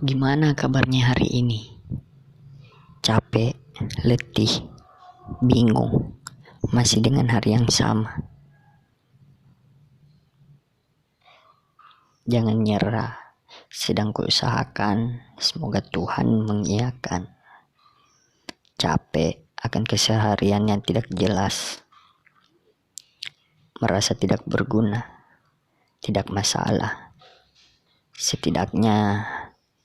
Gimana kabarnya hari ini? Capek, letih, bingung, masih dengan hari yang sama. Jangan nyerah, sedang kuusahakan, semoga Tuhan mengiyakan. Capek akan keseharian yang tidak jelas, merasa tidak berguna, tidak masalah. Setidaknya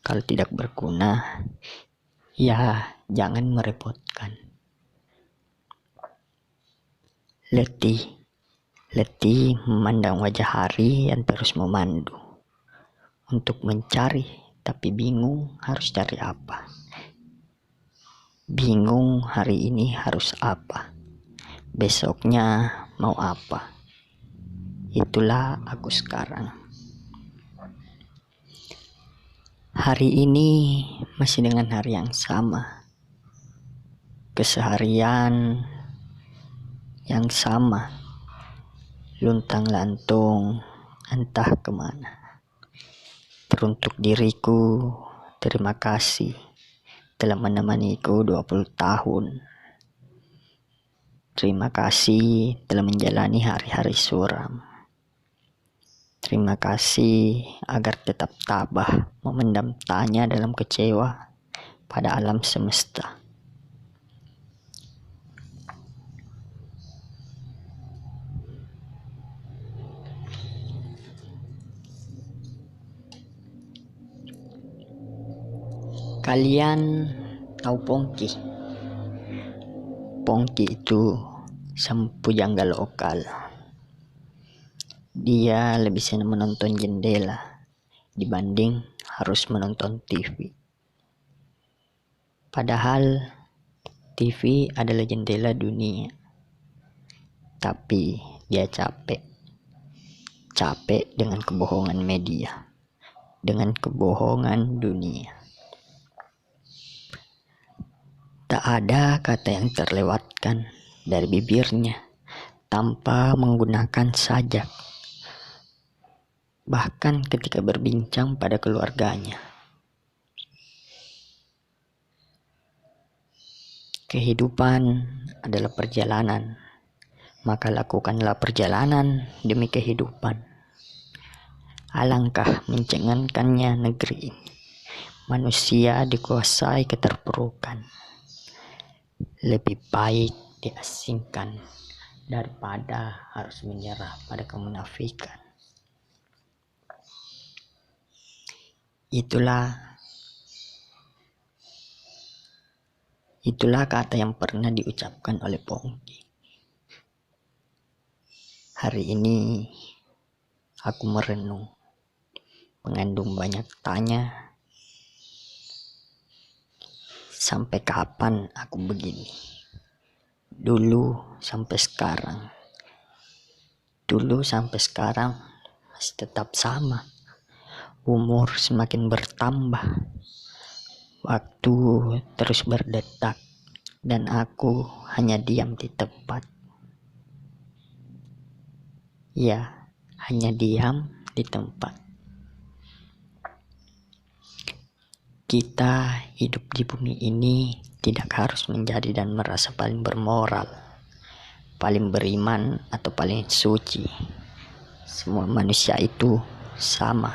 kalau tidak berguna, ya jangan merepotkan. Letih memandang wajah hari yang terus memandu. Untuk mencari, tapi bingung harus cari apa. Bingung hari ini harus apa. Besoknya mau apa. Itulah aku sekarang. Hari ini masih dengan hari yang sama. Keseharian yang sama. Luntang lantung entah kemana. Teruntuk diriku, terima kasih telah menemaniku 20 tahun. Terima kasih telah menjalani hari-hari suram. Terima kasih agar tetap tabah memendam tanya dalam kecewa pada alam semesta. Kalian tahu Pongki? Pongki itu sampujangga lokal. Dia lebih senang menonton jendela dibanding harus menonton TV. Padahal TV adalah jendela dunia. Tapi dia capek dengan kebohongan media, dengan kebohongan dunia. Tak ada kata yang terlewatkan dari bibirnya tanpa menggunakan sajak. Bahkan ketika berbincang pada keluarganya. Kehidupan adalah perjalanan, maka lakukanlah perjalanan demi kehidupan. Alangkah mencengangkannya negeri ini. Manusia dikuasai keterpurukan. Lebih baik diasingkan daripada harus menyerah pada kemunafikan. Itulah kata yang pernah diucapkan oleh Pongki. Hari ini aku merenung, mengandung banyak tanya. Sampai kapan aku begini? Dulu sampai sekarang masih tetap sama. Umur semakin bertambah. Waktu terus berdetak dan aku hanya diam di tempat. Ya, hanya diam di tempat. Kita hidup di bumi ini tidak harus menjadi dan merasa paling bermoral, paling beriman atau paling suci. Semua manusia itu sama.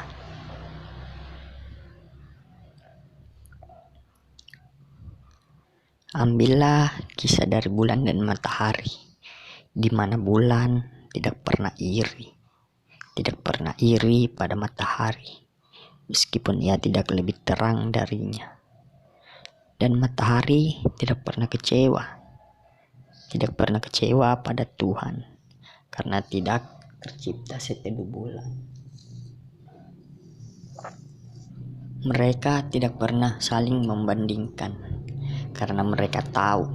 Ambillah kisah dari bulan dan matahari, di mana bulan tidak pernah iri pada matahari. Meskipun ia tidak lebih terang darinya. Dan matahari tidak pernah kecewa pada Tuhan, karena tidak tercipta seteduh bulan. Mereka tidak pernah saling membandingkan, karena mereka tahu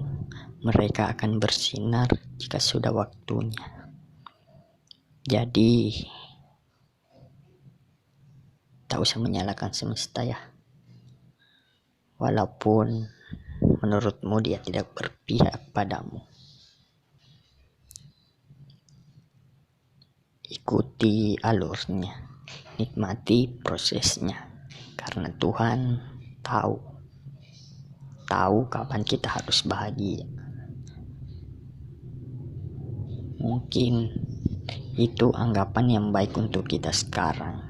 mereka akan bersinar jika sudah waktunya. Jadi tak usah menyalahkan semesta ya. Walaupun menurutmu dia tidak berpihak padamu. Ikuti alurnya, nikmati prosesnya. Karena Tuhan tahu kapan kita harus bahagia. Mungkin itu anggapan yang baik untuk kita sekarang,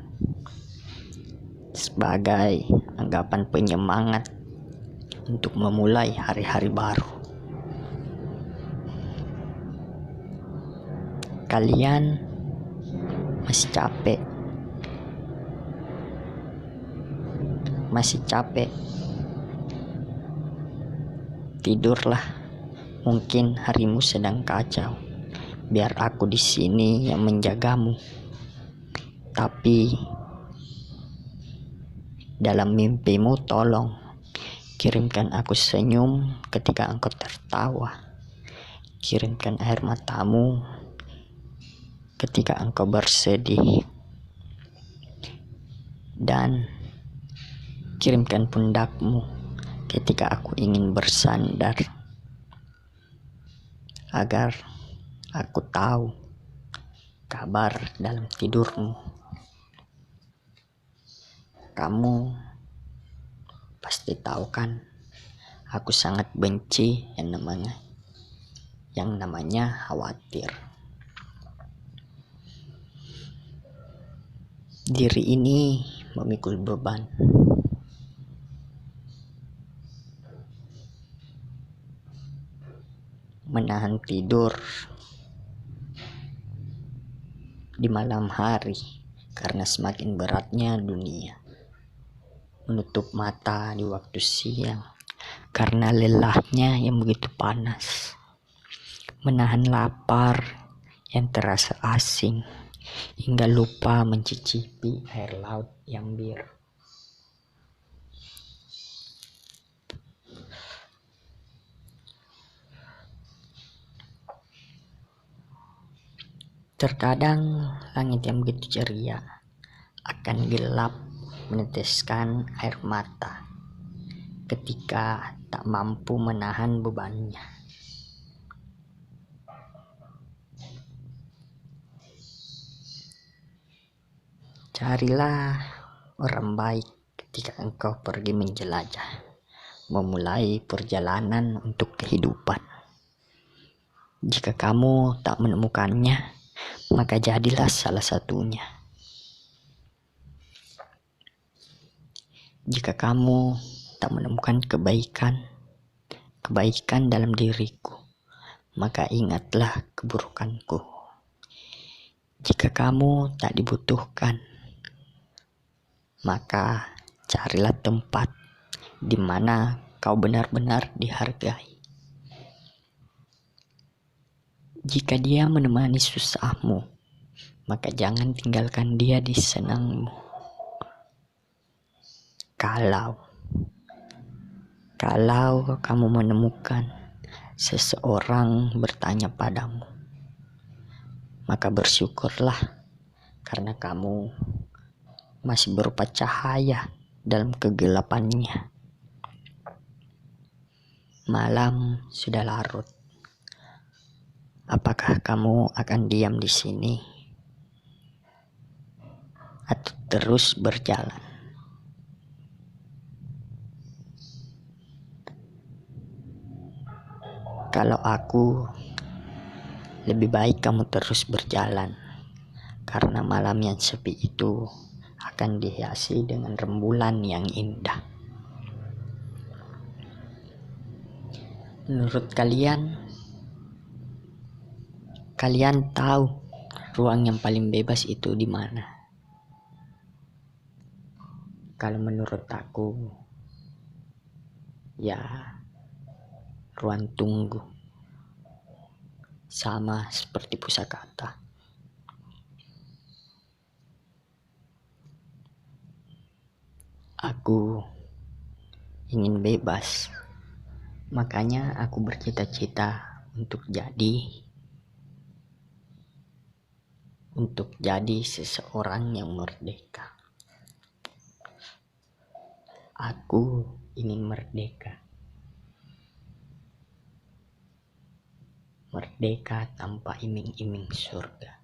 sebagai anggapan penyemangat untuk memulai hari-hari baru. Kalian masih capek, tidurlah. Mungkin harimu sedang kacau. Biar aku di sini yang menjagamu. Tapi dalam mimpimu tolong kirimkan aku senyum ketika engkau tertawa. Kirimkan air matamu ketika engkau bersedih. Dan kirimkan pundakmu ketika aku ingin bersandar, agar aku tahu kabar dalam tidurmu. Kamu pasti tahu kan, aku sangat benci yang namanya khawatir. Diri ini memikul beban. Menahan tidur di malam hari karena semakin beratnya dunia. Menutup mata di waktu siang karena lelahnya yang begitu panas. Menahan lapar yang terasa asing hingga lupa mencicipi air laut yang biru. Terkadang langit yang begitu ceria akan gelap meneteskan air mata ketika tak mampu menahan bebannya. Carilah orang baik ketika engkau pergi menjelajah, memulai perjalanan untuk kehidupan. Jika kamu tak menemukannya, maka jadilah salah satunya. Jika kamu tak menemukan kebaikan dalam diriku, maka ingatlah keburukanku. Jika kamu tak dibutuhkan, maka carilah tempat di mana kau benar-benar dihargai. Jika dia menemani susahmu, maka jangan tinggalkan dia di senangmu. Kalau kamu menemukan seseorang bertanya padamu, maka bersyukurlah karena kamu masih berupa cahaya dalam kegelapannya. Malam sudah larut. Apakah kamu akan diam di sini atau terus berjalan? Kalau aku, lebih baik kamu terus berjalan, karena malam yang sepi itu akan dihiasi dengan rembulan yang indah. Menurut kalian tahu ruang yang paling bebas itu di mana? Kalau menurut aku, ya ruang tunggu. Sama seperti pusakata. Aku ingin bebas. Makanya aku bercita-cita untuk jadi seseorang yang merdeka. Aku ingin merdeka. Merdeka tanpa iming-iming surga.